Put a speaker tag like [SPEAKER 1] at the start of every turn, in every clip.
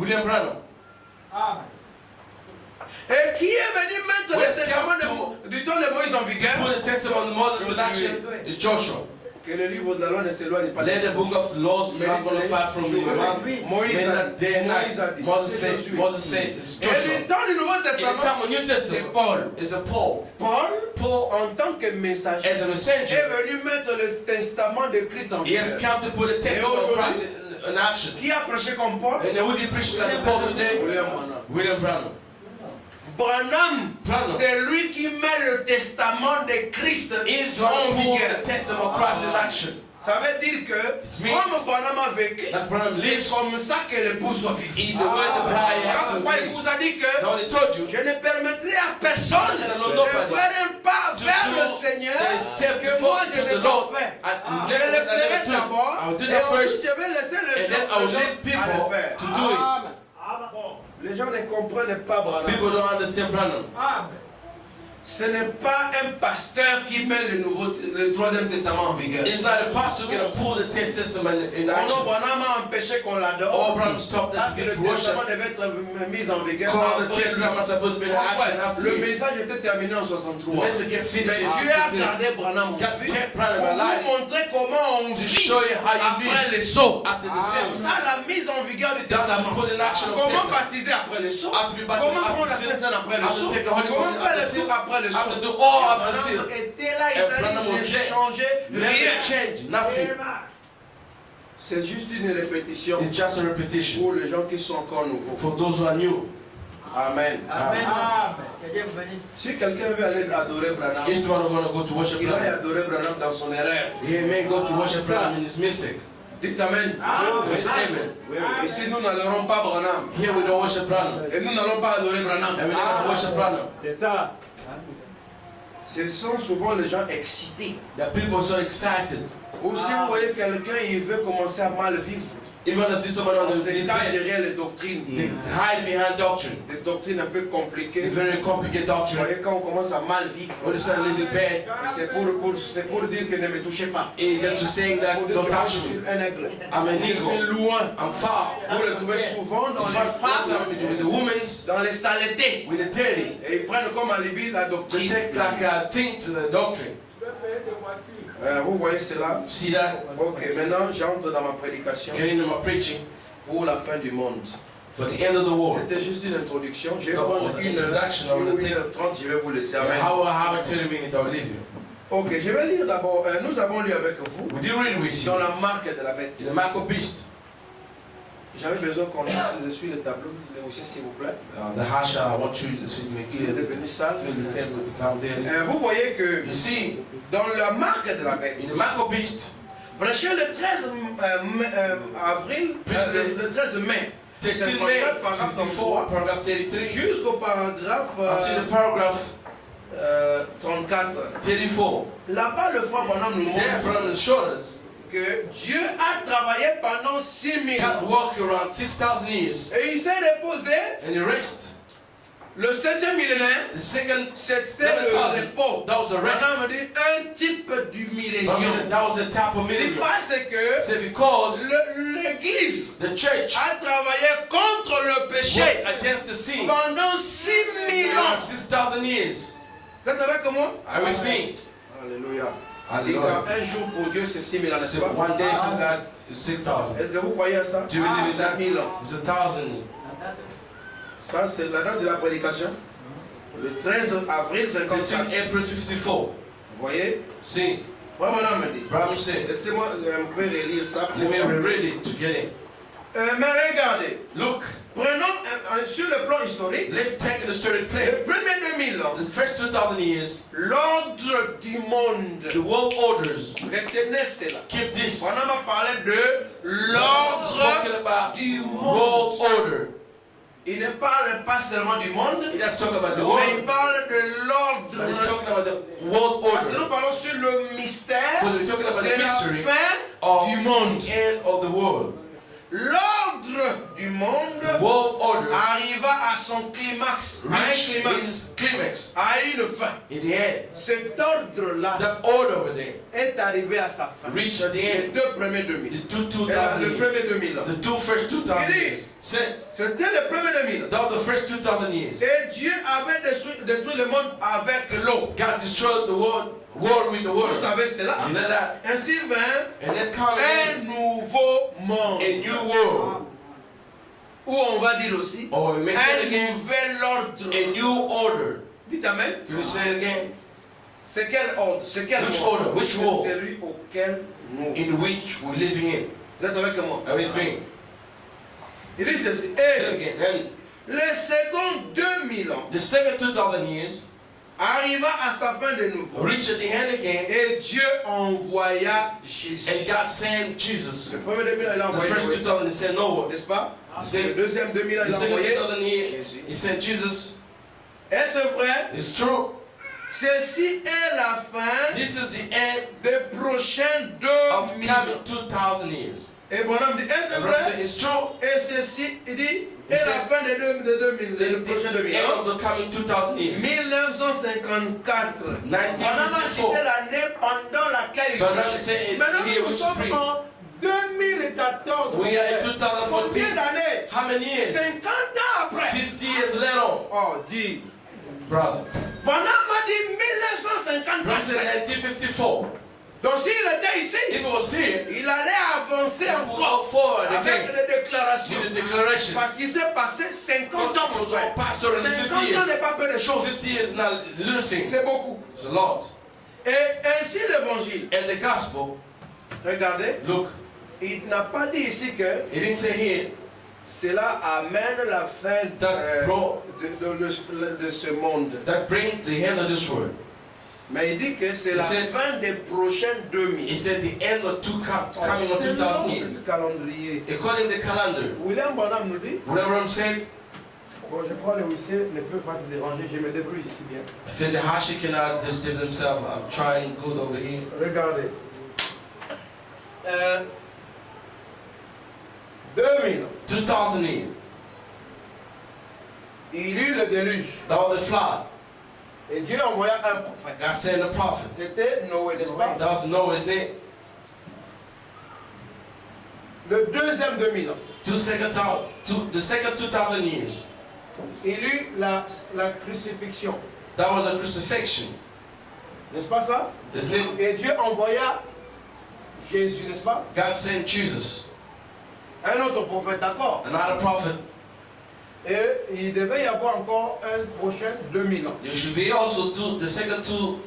[SPEAKER 1] William Branham.
[SPEAKER 2] Et qui est venu mettre le testament du temps de Moïse en vigueur?
[SPEAKER 1] Put the testament of Moses in action is Joshua.
[SPEAKER 2] Que le livre de la loi ne s'éloigne pas.
[SPEAKER 1] Let the book of the laws not going to far from you.
[SPEAKER 2] Moïse a
[SPEAKER 1] Day and night.
[SPEAKER 2] dit.
[SPEAKER 1] Moses said, it's
[SPEAKER 2] Et le temps du Nouveau
[SPEAKER 1] In the
[SPEAKER 2] Testament,
[SPEAKER 1] time of New
[SPEAKER 2] c'est
[SPEAKER 1] Testament,
[SPEAKER 2] Paul.
[SPEAKER 1] it's a Paul.
[SPEAKER 2] Paul, en tant que messager,
[SPEAKER 1] As a messenger,
[SPEAKER 2] est venu mettre le testament de Christ en
[SPEAKER 1] he has
[SPEAKER 2] vigueur.
[SPEAKER 1] come to put the testament of Christ in action.
[SPEAKER 2] Qui a prêché comme Paul?
[SPEAKER 1] And who did preach like Paul today? William Branham.
[SPEAKER 2] Branham, c'est lui qui met le testament de Christ
[SPEAKER 1] He's the
[SPEAKER 2] en
[SPEAKER 1] one who put
[SPEAKER 2] vigueur.
[SPEAKER 1] the testament of Christ in action.
[SPEAKER 2] Ça veut dire que, comme Branham a vécu,
[SPEAKER 1] That Branham
[SPEAKER 2] c'est
[SPEAKER 1] lives.
[SPEAKER 2] comme ça que l'épouse doit vivre.
[SPEAKER 1] Either way the bride has to
[SPEAKER 2] Pourquoi il
[SPEAKER 1] be.
[SPEAKER 2] vous a dit que
[SPEAKER 1] Now they told you
[SPEAKER 2] je ne permettrai à personne de faire un pas vers le Seigneur que moi je n'ai pas fait. Je le ferai d'abord
[SPEAKER 1] I will do
[SPEAKER 2] et
[SPEAKER 1] that
[SPEAKER 2] ensuite
[SPEAKER 1] first,
[SPEAKER 2] je vais laisser les
[SPEAKER 1] and then I will
[SPEAKER 2] gens
[SPEAKER 1] lead
[SPEAKER 2] à
[SPEAKER 1] people
[SPEAKER 2] le faire.
[SPEAKER 1] to do it.
[SPEAKER 2] Les gens ne comprennent pas Branham.
[SPEAKER 1] People don't understand Branham.
[SPEAKER 2] Ce n'est pas un pasteur qui met le troisième testament en vigueur.
[SPEAKER 1] It's not a pastor going to pull the Testament in
[SPEAKER 2] Non,
[SPEAKER 1] action.
[SPEAKER 2] Branham a empêché qu'on l'adore.
[SPEAKER 1] Oh, Branham stopped
[SPEAKER 2] Parce
[SPEAKER 1] that
[SPEAKER 2] que le
[SPEAKER 1] to be
[SPEAKER 2] testament
[SPEAKER 1] worship.
[SPEAKER 2] devait être mis en vigueur
[SPEAKER 1] Call the
[SPEAKER 2] après
[SPEAKER 1] testament
[SPEAKER 2] lui.
[SPEAKER 1] must have been in action after
[SPEAKER 2] Le
[SPEAKER 1] you.
[SPEAKER 2] message était terminé en 63.
[SPEAKER 1] Let's get
[SPEAKER 2] Mais
[SPEAKER 1] finished in
[SPEAKER 2] Dieu a
[SPEAKER 1] 63.
[SPEAKER 2] gardé Branham en
[SPEAKER 1] God
[SPEAKER 2] vie
[SPEAKER 1] kept Branham
[SPEAKER 2] pour vous
[SPEAKER 1] alive
[SPEAKER 2] montrer comment on
[SPEAKER 1] to
[SPEAKER 2] vit
[SPEAKER 1] show you how you
[SPEAKER 2] après les
[SPEAKER 1] live
[SPEAKER 2] sauts.
[SPEAKER 1] after the
[SPEAKER 2] C'est
[SPEAKER 1] sin.
[SPEAKER 2] ça la mise en vigueur du
[SPEAKER 1] That's
[SPEAKER 2] testament.
[SPEAKER 1] to put in action of
[SPEAKER 2] Comment
[SPEAKER 1] testament.
[SPEAKER 2] baptiser après les sauts?
[SPEAKER 1] How to be baptized
[SPEAKER 2] Comment
[SPEAKER 1] after
[SPEAKER 2] prendre la
[SPEAKER 1] sin.
[SPEAKER 2] Sainte Seine après les
[SPEAKER 1] How to
[SPEAKER 2] sauts?
[SPEAKER 1] take the Holy
[SPEAKER 2] Comment
[SPEAKER 1] Ghost
[SPEAKER 2] faire les
[SPEAKER 1] after
[SPEAKER 2] sauts
[SPEAKER 1] sin.
[SPEAKER 2] après les
[SPEAKER 1] How
[SPEAKER 2] sauts?
[SPEAKER 1] to do all after
[SPEAKER 2] Branham
[SPEAKER 1] sin.
[SPEAKER 2] était là, il
[SPEAKER 1] And Branham
[SPEAKER 2] n'a
[SPEAKER 1] was there.
[SPEAKER 2] changé
[SPEAKER 1] Never
[SPEAKER 2] rien.
[SPEAKER 1] change, nothing.
[SPEAKER 2] C'est juste une répétition
[SPEAKER 1] It's just a repetition
[SPEAKER 2] pour les gens qui sont encore nouveaux.
[SPEAKER 1] for those who are new.
[SPEAKER 2] Amen. Si quelqu'un veut aller adorer Branham,
[SPEAKER 1] If someone want to go to worship
[SPEAKER 2] il aille
[SPEAKER 1] Branham,
[SPEAKER 2] adorer Branham dans son erreur.
[SPEAKER 1] he may go to worship Branham in his mistake.
[SPEAKER 2] Dites Amen.
[SPEAKER 1] We say amen.
[SPEAKER 2] Et si nous n'adorons pas Branham,
[SPEAKER 1] Here we don't worship Branham.
[SPEAKER 2] et nous n'allons pas adorer Branham,
[SPEAKER 1] And we're not going to worship Branham.
[SPEAKER 3] C'est ça.
[SPEAKER 2] ce sont souvent les gens excités.
[SPEAKER 1] The people are so excited.
[SPEAKER 2] Ou si vous voyez quelqu'un, il veut commencer à mal vivre,
[SPEAKER 1] Even when I see someone on
[SPEAKER 2] on
[SPEAKER 1] the
[SPEAKER 2] se cache
[SPEAKER 1] bed,
[SPEAKER 2] derrière les doctrines.
[SPEAKER 1] they hide behind doctrine.
[SPEAKER 2] Des doctrines un peu compliquées.
[SPEAKER 1] Very complicated
[SPEAKER 2] Vous
[SPEAKER 1] doctrine.
[SPEAKER 2] voyez, quand on commence à mal vivre,
[SPEAKER 1] When they start living bad,
[SPEAKER 2] c'est pour dire que ne me touchez pas.
[SPEAKER 1] it's just to saying
[SPEAKER 2] Pour
[SPEAKER 1] that
[SPEAKER 2] dire
[SPEAKER 1] don't
[SPEAKER 2] que moi,
[SPEAKER 1] touch
[SPEAKER 2] je suis
[SPEAKER 1] me.
[SPEAKER 2] un aigle.
[SPEAKER 1] I'm an
[SPEAKER 2] Je suis
[SPEAKER 1] eagle.
[SPEAKER 2] loin.
[SPEAKER 1] I'm far.
[SPEAKER 2] Vous le trouvez souvent dans
[SPEAKER 1] In
[SPEAKER 2] les
[SPEAKER 1] fact, first
[SPEAKER 2] femmes,
[SPEAKER 1] time with the women's,
[SPEAKER 2] dans les saletés.
[SPEAKER 1] with the dirty,
[SPEAKER 2] Et ils prennent comme alibi la
[SPEAKER 1] they
[SPEAKER 2] doctrine.
[SPEAKER 1] take like a thing to the doctrine.
[SPEAKER 2] Vous voyez cela?
[SPEAKER 1] See that?
[SPEAKER 2] Ok, maintenant j'entre dans ma prédication
[SPEAKER 1] Getting into my preaching
[SPEAKER 2] pour la fin du monde.
[SPEAKER 1] for the end of the world.
[SPEAKER 2] C'était juste une introduction. Je vais
[SPEAKER 1] No,
[SPEAKER 2] prendre
[SPEAKER 1] the introduction, I will take-
[SPEAKER 2] 1h30, je vais vous laisser. Amen.
[SPEAKER 1] How 30 minutes I will leave you.
[SPEAKER 2] Ok, je vais lire d'abord. Nous avons lu avec vous
[SPEAKER 1] We did read with you.
[SPEAKER 2] dans la marque de la bête.
[SPEAKER 1] The mark of beast.
[SPEAKER 2] J'avais besoin qu'on suive le tableau aussi, s'il vous plaît.
[SPEAKER 1] The hasha, I want you to see me
[SPEAKER 2] Il est
[SPEAKER 1] clear.
[SPEAKER 2] devenu sale.
[SPEAKER 1] The table become dirty.
[SPEAKER 2] Vous voyez que
[SPEAKER 1] You see,
[SPEAKER 2] dans la marque de la bête,
[SPEAKER 1] in the mark of beast,
[SPEAKER 2] prêché le 13 avril, le 13 mai,
[SPEAKER 1] 13 May,
[SPEAKER 2] 54, paragraphe
[SPEAKER 1] 54,
[SPEAKER 2] 33,
[SPEAKER 1] paragraph 33,
[SPEAKER 2] jusqu'au paragraphe
[SPEAKER 1] until the paragraph
[SPEAKER 2] 34.
[SPEAKER 1] 34.
[SPEAKER 2] Là-bas, le frère Branham nous
[SPEAKER 1] There,
[SPEAKER 2] montre
[SPEAKER 1] put on the shoulders,
[SPEAKER 2] que Dieu a travaillé pendant 6000
[SPEAKER 1] God
[SPEAKER 2] ans.
[SPEAKER 1] walked around 6,000 years,
[SPEAKER 2] Et il s'est reposé.
[SPEAKER 1] and he rested.
[SPEAKER 2] Le 7e millénaire,
[SPEAKER 1] The second,
[SPEAKER 2] c'était le
[SPEAKER 1] 7,000.
[SPEAKER 2] repos.
[SPEAKER 1] That was the rest.
[SPEAKER 2] Branham dit un type du millénium.
[SPEAKER 1] That was the type of
[SPEAKER 2] Il
[SPEAKER 1] millennium.
[SPEAKER 2] parce que
[SPEAKER 1] Say because
[SPEAKER 2] l'Église
[SPEAKER 1] the church
[SPEAKER 2] a travaillé contre le péché
[SPEAKER 1] was against the sin
[SPEAKER 2] pendant 6000
[SPEAKER 1] for
[SPEAKER 2] ans.
[SPEAKER 1] 6,000 years.
[SPEAKER 2] Vous êtes avec moi?
[SPEAKER 1] Are you with me?
[SPEAKER 2] Alléluia.
[SPEAKER 1] Hallelujah.
[SPEAKER 2] Un jour pour Dieu, c'est 6000 ans, n'est-ce
[SPEAKER 1] So
[SPEAKER 2] pas?
[SPEAKER 1] one day from God is 6,000.
[SPEAKER 2] Est-ce que vous croyez à ça?
[SPEAKER 1] Do you believe in that?
[SPEAKER 2] 5000 ans.
[SPEAKER 1] It's 1,000.
[SPEAKER 2] Ça, c'est la date de la prédication. Le 13 avril 54.
[SPEAKER 1] 13 April 54.
[SPEAKER 2] Vous voyez?
[SPEAKER 1] See,
[SPEAKER 2] Vraiment, me dit.
[SPEAKER 1] Brahman said,
[SPEAKER 2] Laissez-moi un peu relire ça.
[SPEAKER 1] let me reread it to get it.
[SPEAKER 2] Mais regardez,
[SPEAKER 1] Look,
[SPEAKER 2] prenons sur le plan historique,
[SPEAKER 1] let's take an historic play.
[SPEAKER 2] les premiers 2000 ans,
[SPEAKER 1] The first 2,000 years,
[SPEAKER 2] l'ordre du monde.
[SPEAKER 1] the world orders.
[SPEAKER 2] Retenez cela.
[SPEAKER 1] Keep this.
[SPEAKER 2] On a parlé de l'ordre
[SPEAKER 1] Talking about
[SPEAKER 2] du
[SPEAKER 1] world
[SPEAKER 2] monde.
[SPEAKER 1] order.
[SPEAKER 2] Il ne parle pas seulement du monde,
[SPEAKER 1] He doesn't talk about the
[SPEAKER 2] mais
[SPEAKER 1] world,
[SPEAKER 2] il parle de
[SPEAKER 1] but he's
[SPEAKER 2] l'ordre.
[SPEAKER 1] talking about the world
[SPEAKER 2] Parce que nous
[SPEAKER 1] order.
[SPEAKER 2] parlons sur le mystère
[SPEAKER 1] Because we're talking about
[SPEAKER 2] de
[SPEAKER 1] the
[SPEAKER 2] la
[SPEAKER 1] mystery
[SPEAKER 2] fin
[SPEAKER 1] of
[SPEAKER 2] du monde.
[SPEAKER 1] the end of the world.
[SPEAKER 2] L'ordre du
[SPEAKER 1] The
[SPEAKER 2] monde
[SPEAKER 1] world order
[SPEAKER 2] arriva à son climax, à un
[SPEAKER 1] reached
[SPEAKER 2] climax,
[SPEAKER 1] its climax
[SPEAKER 2] à une fin.
[SPEAKER 1] in the end.
[SPEAKER 2] Cet ordre-là
[SPEAKER 1] The order over there
[SPEAKER 2] est arrivé à sa fin.
[SPEAKER 1] reached at the
[SPEAKER 2] Les
[SPEAKER 1] end.
[SPEAKER 2] deux premiers 2000.
[SPEAKER 1] The two
[SPEAKER 2] Et là, le
[SPEAKER 1] 2,000 years.
[SPEAKER 2] premier 2000 ans.
[SPEAKER 1] The two first 2,000
[SPEAKER 2] Il dit,
[SPEAKER 1] years. said,
[SPEAKER 2] C'était le premier 2000.
[SPEAKER 1] that was the first 2000 years.
[SPEAKER 2] Et Dieu avait détruit le monde avec l'eau.
[SPEAKER 1] God destroyed the world with the
[SPEAKER 2] Vous
[SPEAKER 1] word.
[SPEAKER 2] savez cela.
[SPEAKER 1] You know that?
[SPEAKER 2] Ainsi vint
[SPEAKER 1] And then come
[SPEAKER 2] un nouveau monde.
[SPEAKER 1] a new world.
[SPEAKER 2] Ou on va dire aussi
[SPEAKER 1] Or we may say it
[SPEAKER 2] un
[SPEAKER 1] again,
[SPEAKER 2] nouvel ordre.
[SPEAKER 1] a new order.
[SPEAKER 2] Dites amen.
[SPEAKER 1] Can you say it again?
[SPEAKER 2] C'est quel ordre? C'est quel
[SPEAKER 1] Which
[SPEAKER 2] monde?
[SPEAKER 1] order? Which
[SPEAKER 2] C'est
[SPEAKER 1] world?
[SPEAKER 2] celui auquel nous.
[SPEAKER 1] In which we're living in.
[SPEAKER 2] Vous êtes avec moi?
[SPEAKER 1] Are you with me?
[SPEAKER 2] Il dit ceci.
[SPEAKER 1] Say
[SPEAKER 2] Et
[SPEAKER 1] it again. And
[SPEAKER 2] le second 2000 ans
[SPEAKER 1] the second 2000 years
[SPEAKER 2] arriva à sa fin de nouveau.
[SPEAKER 1] reached at the end again,
[SPEAKER 2] Et Dieu envoya Jésus.
[SPEAKER 1] and God sent Jesus.
[SPEAKER 2] Le premier 2000 ans, il a
[SPEAKER 1] The
[SPEAKER 2] envoyé
[SPEAKER 1] first
[SPEAKER 2] Moïse,
[SPEAKER 1] 2000 he sent Noah.
[SPEAKER 2] n'est-ce pas?
[SPEAKER 1] The
[SPEAKER 2] Le deuxième 2000 ans, il a
[SPEAKER 1] second
[SPEAKER 2] envoyé
[SPEAKER 1] 2000 years
[SPEAKER 2] Jésus.
[SPEAKER 1] he sent Jesus.
[SPEAKER 2] Est-ce vrai?
[SPEAKER 1] It's true.
[SPEAKER 2] Ceci est la fin
[SPEAKER 1] This is the end
[SPEAKER 2] des prochains
[SPEAKER 1] of
[SPEAKER 2] 2000
[SPEAKER 1] coming
[SPEAKER 2] ans.
[SPEAKER 1] 2000 years.
[SPEAKER 2] Et Bonhomme dit, est-ce
[SPEAKER 1] And
[SPEAKER 2] vrai?
[SPEAKER 1] brother, it's true.
[SPEAKER 2] Et ceci, il dit,
[SPEAKER 1] Il
[SPEAKER 2] est
[SPEAKER 1] sait-
[SPEAKER 2] la fin des 2000, des prochains 2000
[SPEAKER 1] end
[SPEAKER 2] ans.
[SPEAKER 1] of the coming 2000 years.
[SPEAKER 2] 1954. Bonhomme a
[SPEAKER 1] 1954.
[SPEAKER 2] cité l'année pendant laquelle il
[SPEAKER 1] Bonhomme
[SPEAKER 2] prêchait.
[SPEAKER 1] said it
[SPEAKER 2] Maintenant,
[SPEAKER 1] here,
[SPEAKER 2] nous
[SPEAKER 1] which is
[SPEAKER 2] sommes
[SPEAKER 1] spring.
[SPEAKER 2] en 2014.
[SPEAKER 1] We are in
[SPEAKER 2] Combien
[SPEAKER 1] 2014.
[SPEAKER 2] d'années?
[SPEAKER 1] How many years?
[SPEAKER 2] 50 ans après.
[SPEAKER 1] 50 years later,
[SPEAKER 2] Oh, dis.
[SPEAKER 1] brother.
[SPEAKER 2] Bonhomme a dit
[SPEAKER 1] Brother said
[SPEAKER 2] 1954.
[SPEAKER 1] 1954.
[SPEAKER 2] Donc s'il était ici,
[SPEAKER 1] If it was here,
[SPEAKER 2] il allait avancer
[SPEAKER 1] he could go
[SPEAKER 2] encore
[SPEAKER 1] forward
[SPEAKER 2] avec
[SPEAKER 1] again
[SPEAKER 2] des déclarations.
[SPEAKER 1] with the declaration.
[SPEAKER 2] Parce qu'il s'est passé 50 ans pour faire.
[SPEAKER 1] Pastor in
[SPEAKER 2] 50
[SPEAKER 1] 50
[SPEAKER 2] ans
[SPEAKER 1] years.
[SPEAKER 2] n'est pas peu de choses.
[SPEAKER 1] 50 years now losing.
[SPEAKER 2] C'est beaucoup.
[SPEAKER 1] It's a lot.
[SPEAKER 2] Et ainsi l'évangile.
[SPEAKER 1] And the gospel,
[SPEAKER 2] Regardez,
[SPEAKER 1] look,
[SPEAKER 2] il n'a pas dit ici que
[SPEAKER 1] it didn't say here
[SPEAKER 2] cela amène la fin
[SPEAKER 1] that brought,
[SPEAKER 2] de ce monde.
[SPEAKER 1] that brings the end of this world.
[SPEAKER 2] Mais il dit que c'est la
[SPEAKER 1] said-
[SPEAKER 2] fin des prochains 2000.
[SPEAKER 1] He said the end of coming of
[SPEAKER 2] C'est
[SPEAKER 1] 2000
[SPEAKER 2] long,
[SPEAKER 1] years.
[SPEAKER 2] ce calendrier.
[SPEAKER 1] According to the calendar,
[SPEAKER 2] William Branham nous dit,
[SPEAKER 1] whatever I'm saying,
[SPEAKER 2] bon, je crois que les huissiers ne peuvent pas se déranger, je me débrouille ici bien.
[SPEAKER 1] he said the Hashi cannot disturb themselves. I'm trying good over here.
[SPEAKER 2] Regardez. 2000.
[SPEAKER 1] 2000 years.
[SPEAKER 2] Il eut le déluge.
[SPEAKER 1] That was the flood.
[SPEAKER 2] Et Dieu envoya un prophète.
[SPEAKER 1] God sent a prophet.
[SPEAKER 2] C'était Noé, n'est-ce pas?
[SPEAKER 1] That was Noah's name.
[SPEAKER 2] Le deuxième 2000 ans.
[SPEAKER 1] The second 2000 years.
[SPEAKER 2] Il eut la crucifixion.
[SPEAKER 1] That was a crucifixion.
[SPEAKER 2] N'est-ce pas ça?
[SPEAKER 1] Isn't it?
[SPEAKER 2] Et Dieu envoya Jésus, n'est-ce pas?
[SPEAKER 1] God sent Jesus,
[SPEAKER 2] Un autre prophète, d'accord.
[SPEAKER 1] another prophet.
[SPEAKER 2] Et il devait y avoir encore un prochain 2000 ans.
[SPEAKER 1] There should be also the second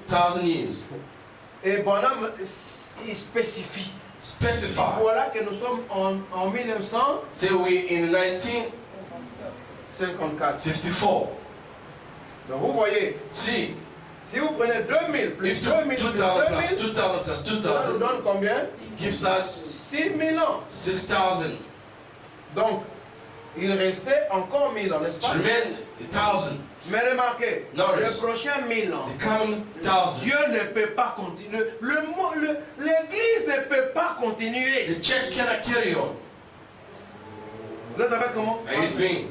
[SPEAKER 1] 2000 years.
[SPEAKER 2] Et Bonhomme, il spécifie.
[SPEAKER 1] Specify.
[SPEAKER 2] Voilà que nous sommes en 1954.
[SPEAKER 1] Say we in 1954.
[SPEAKER 2] Donc vous voyez,
[SPEAKER 1] See,
[SPEAKER 2] si vous prenez 2000 plus
[SPEAKER 1] if
[SPEAKER 2] 2000 plus
[SPEAKER 1] 2000 plus
[SPEAKER 2] 2000,
[SPEAKER 1] 2000 plus
[SPEAKER 2] ça nous
[SPEAKER 1] 2000
[SPEAKER 2] donne combien?
[SPEAKER 1] gives us
[SPEAKER 2] 6000 ans.
[SPEAKER 1] 6,000.
[SPEAKER 2] Donc, il restait encore 1000 ans, n'est-ce
[SPEAKER 1] It
[SPEAKER 2] pas?
[SPEAKER 1] remain 1,000.
[SPEAKER 2] Mais remarquez,
[SPEAKER 1] Notice.
[SPEAKER 2] le prochain 1000 ans,
[SPEAKER 1] The coming 1,000.
[SPEAKER 2] Dieu ne peut pas continuer. L'église ne peut pas continuer.
[SPEAKER 1] The church cannot carry on.
[SPEAKER 2] Vous êtes avec comment?
[SPEAKER 1] Are you with me?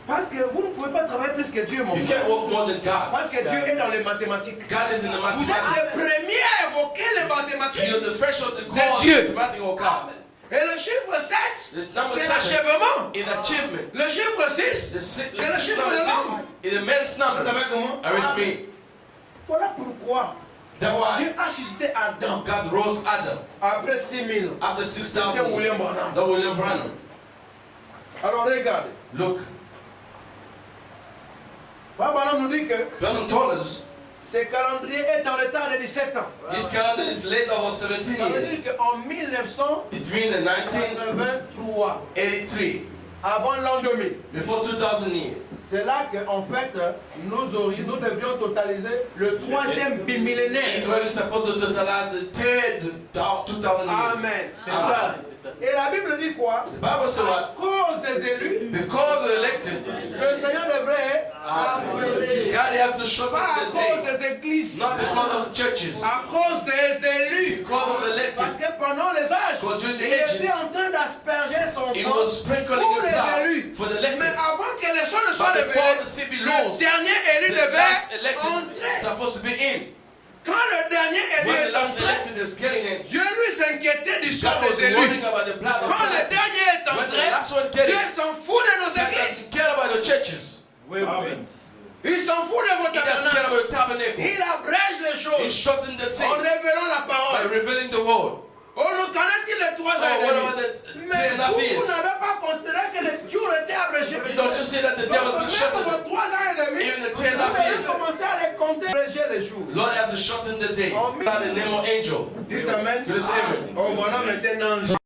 [SPEAKER 2] Parce que vous ne pouvez pas travailler plus que Dieu, mon
[SPEAKER 1] You
[SPEAKER 2] frère.
[SPEAKER 1] can't work more than God.
[SPEAKER 2] Parce que Dieu est dans les mathématiques.
[SPEAKER 1] God is in the
[SPEAKER 2] Vous êtes
[SPEAKER 1] mathematics.
[SPEAKER 2] les premiers à évoquer les mathématiques.
[SPEAKER 1] You're the first one to call
[SPEAKER 2] Dieu.
[SPEAKER 1] mathematical God.
[SPEAKER 2] Et le chiffre 7,
[SPEAKER 1] The number
[SPEAKER 2] c'est
[SPEAKER 1] 7
[SPEAKER 2] l'achèvement.
[SPEAKER 1] is achievement.
[SPEAKER 2] Le chiffre 6,
[SPEAKER 1] The
[SPEAKER 2] c'est le chiffre
[SPEAKER 1] number
[SPEAKER 2] de
[SPEAKER 1] 6
[SPEAKER 2] l'homme.
[SPEAKER 1] is a man's
[SPEAKER 2] Vous êtes
[SPEAKER 1] number.
[SPEAKER 2] avec comment?
[SPEAKER 1] Are you with me?
[SPEAKER 2] Voilà pourquoi
[SPEAKER 1] That's
[SPEAKER 2] Dieu
[SPEAKER 1] why
[SPEAKER 2] a suscité Adam
[SPEAKER 1] God rose Adam
[SPEAKER 2] après 6000.
[SPEAKER 1] after
[SPEAKER 2] C'est
[SPEAKER 1] 6,000
[SPEAKER 2] William
[SPEAKER 1] years.
[SPEAKER 2] Branham.
[SPEAKER 1] That William Branham.
[SPEAKER 2] Alors regardez.
[SPEAKER 1] Look,
[SPEAKER 2] Frère Branham nous dit que
[SPEAKER 1] Branham told us
[SPEAKER 2] ce calendrier est en retard de 17 ans.
[SPEAKER 1] this calendar is late over 17
[SPEAKER 2] Ça veut
[SPEAKER 1] years.
[SPEAKER 2] dire qu'en 1983,
[SPEAKER 1] Between the 1983,
[SPEAKER 2] avant l'an 2000,
[SPEAKER 1] before 2000 years,
[SPEAKER 2] c'est là qu'en fait, nous devions totaliser le troisième bimillénaire.
[SPEAKER 1] is when we're supposed to totalize the third 2000 years.
[SPEAKER 2] Amen. C'est
[SPEAKER 1] Amen.
[SPEAKER 2] ça. Et la Bible dit quoi?
[SPEAKER 1] The Bible says
[SPEAKER 2] À
[SPEAKER 1] what?
[SPEAKER 2] cause des élus,
[SPEAKER 1] Because the elected,
[SPEAKER 2] le Seigneur devrait appeler.
[SPEAKER 1] God have to shorten
[SPEAKER 2] Pas à
[SPEAKER 1] the
[SPEAKER 2] cause
[SPEAKER 1] day.
[SPEAKER 2] des églises,
[SPEAKER 1] Not because of churches,
[SPEAKER 2] à cause des élus.
[SPEAKER 1] because of the
[SPEAKER 2] Parce
[SPEAKER 1] elected.
[SPEAKER 2] que pendant les âges,
[SPEAKER 1] Because during
[SPEAKER 2] il
[SPEAKER 1] the
[SPEAKER 2] était
[SPEAKER 1] ages,
[SPEAKER 2] en train d'asperger son
[SPEAKER 1] he
[SPEAKER 2] sang
[SPEAKER 1] was sprinkling
[SPEAKER 2] pour
[SPEAKER 1] his
[SPEAKER 2] les
[SPEAKER 1] blood
[SPEAKER 2] élus.
[SPEAKER 1] for the
[SPEAKER 2] Mais
[SPEAKER 1] elected.
[SPEAKER 2] avant que les sons ne soient
[SPEAKER 1] But before
[SPEAKER 2] révélés,
[SPEAKER 1] the sea be
[SPEAKER 2] le
[SPEAKER 1] lost,
[SPEAKER 2] dernier élu
[SPEAKER 1] the last
[SPEAKER 2] devait
[SPEAKER 1] elected
[SPEAKER 2] entrer.
[SPEAKER 1] supposed to be in.
[SPEAKER 2] Quand le dernier élu
[SPEAKER 1] When the
[SPEAKER 2] est
[SPEAKER 1] last
[SPEAKER 2] entré,
[SPEAKER 1] elected is getting in,
[SPEAKER 2] Dieu lui s'inquiétait du sang
[SPEAKER 1] God was
[SPEAKER 2] des élus.
[SPEAKER 1] worrying about the blood of
[SPEAKER 2] Quand
[SPEAKER 1] the
[SPEAKER 2] le
[SPEAKER 1] elected.
[SPEAKER 2] dernier est
[SPEAKER 1] When the
[SPEAKER 2] entré,
[SPEAKER 1] last one
[SPEAKER 2] Dieu
[SPEAKER 1] get it,
[SPEAKER 3] Oui, oui.
[SPEAKER 2] Il s'en fout de votre
[SPEAKER 1] He doesn't care
[SPEAKER 2] tabernacle.
[SPEAKER 1] about the tabernacle.
[SPEAKER 2] Il abrège les
[SPEAKER 1] He's
[SPEAKER 2] choses
[SPEAKER 1] shortening the
[SPEAKER 2] en
[SPEAKER 1] thing
[SPEAKER 2] révélant la
[SPEAKER 1] by
[SPEAKER 2] parole.
[SPEAKER 1] revealing the word.
[SPEAKER 2] Oh, nous connaît-il les 3 ans
[SPEAKER 1] So
[SPEAKER 2] et
[SPEAKER 1] what
[SPEAKER 2] demi?
[SPEAKER 1] about the
[SPEAKER 2] Mais
[SPEAKER 1] 3.5
[SPEAKER 2] vous
[SPEAKER 1] years?
[SPEAKER 2] n'avez pas considéré que les jours étaient abrégés.
[SPEAKER 1] You don't just say that the day was being
[SPEAKER 2] Même
[SPEAKER 1] shortened.
[SPEAKER 2] vos 3 ans et demi,
[SPEAKER 1] Even the
[SPEAKER 2] vous
[SPEAKER 1] 10.5
[SPEAKER 2] devez
[SPEAKER 1] years.
[SPEAKER 2] commencer à les compter, abréger les jours.
[SPEAKER 1] Lord has to shorten the days. By the name of angel.
[SPEAKER 2] Dites amen.
[SPEAKER 1] You say amen.
[SPEAKER 2] Oh, bon, maintenant.